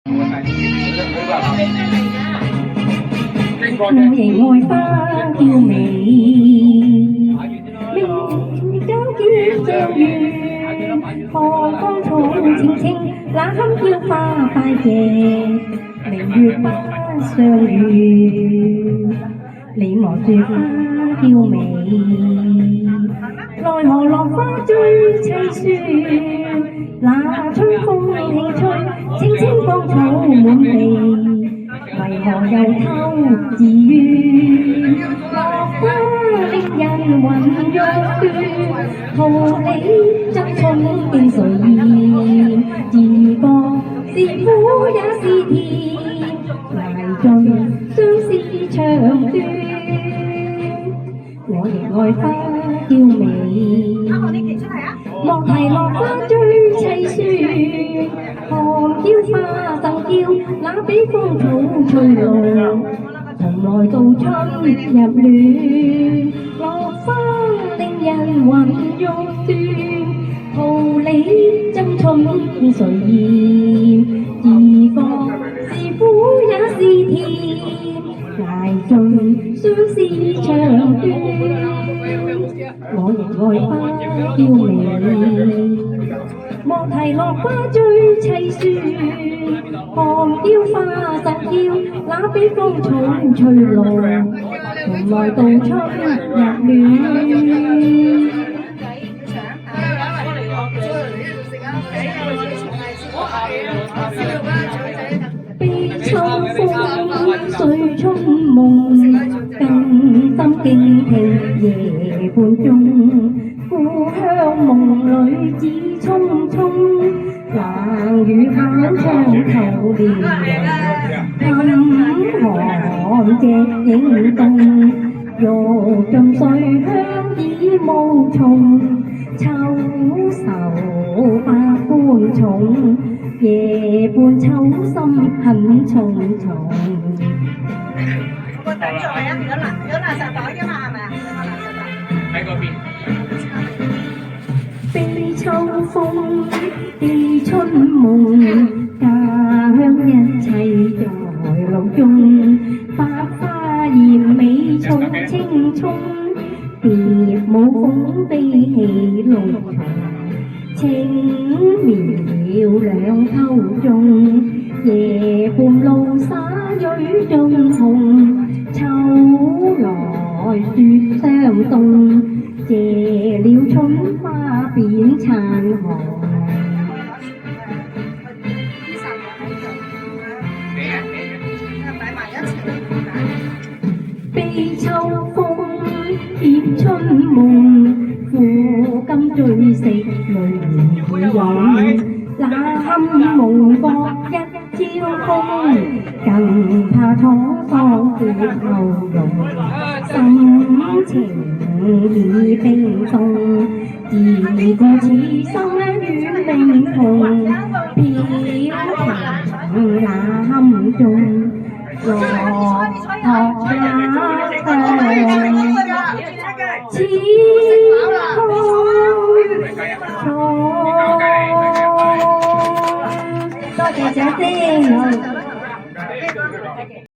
我仍愛花嬌美，明交見正月，看芳草青青，那堪嬌花快謝，明月不相遇，你莫說花嬌美，奈何落花追凄雪，那春風輕吹，青青芳草滿地。為何又偷自怨？落花令人魂欲斷，桃李爭寵經誰厭？自覺是苦也是甜，捱盡相思長短。我亦愛花嬌美，莫提落花追凄雪，看嬌花更嬌，那比芳草翠綠。從來到春入暖，落花令人魂欲斷，桃李爭寵經誰厭？自覺是苦也是甜，捱盡相思長短。我亦愛花嬌美，莫提落花追凄雪，看嬌花實嬌，那比芳草翠綠。從來到春入暖。悲秋風水春夢，更深驚聽夜半鐘。故鄉夢裏只匆匆，冷雨敲窗透簾人，看隻影動，欲盡水鄉已無從。秋愁百般重，夜半秋心很重重。個底座係有垃圾袋㗎嘛，係咪啊？喺嗰邊。悲秋風，悲春夢，家鄉一切在路中。百花艷美草青葱，蝶舞鳳飛起路重。青苗兩溝種，夜半露灑雨中紅。秋來雪相送，謝了春花變殘紅。悲秋風，葉春夢，負金醉食淚湧。那堪夢覺一朝風，更怕滄桑劫後容。心情已冰凍，自顧此心遠命窮。飄萍那堪中，落學那似空。多謝姐姐。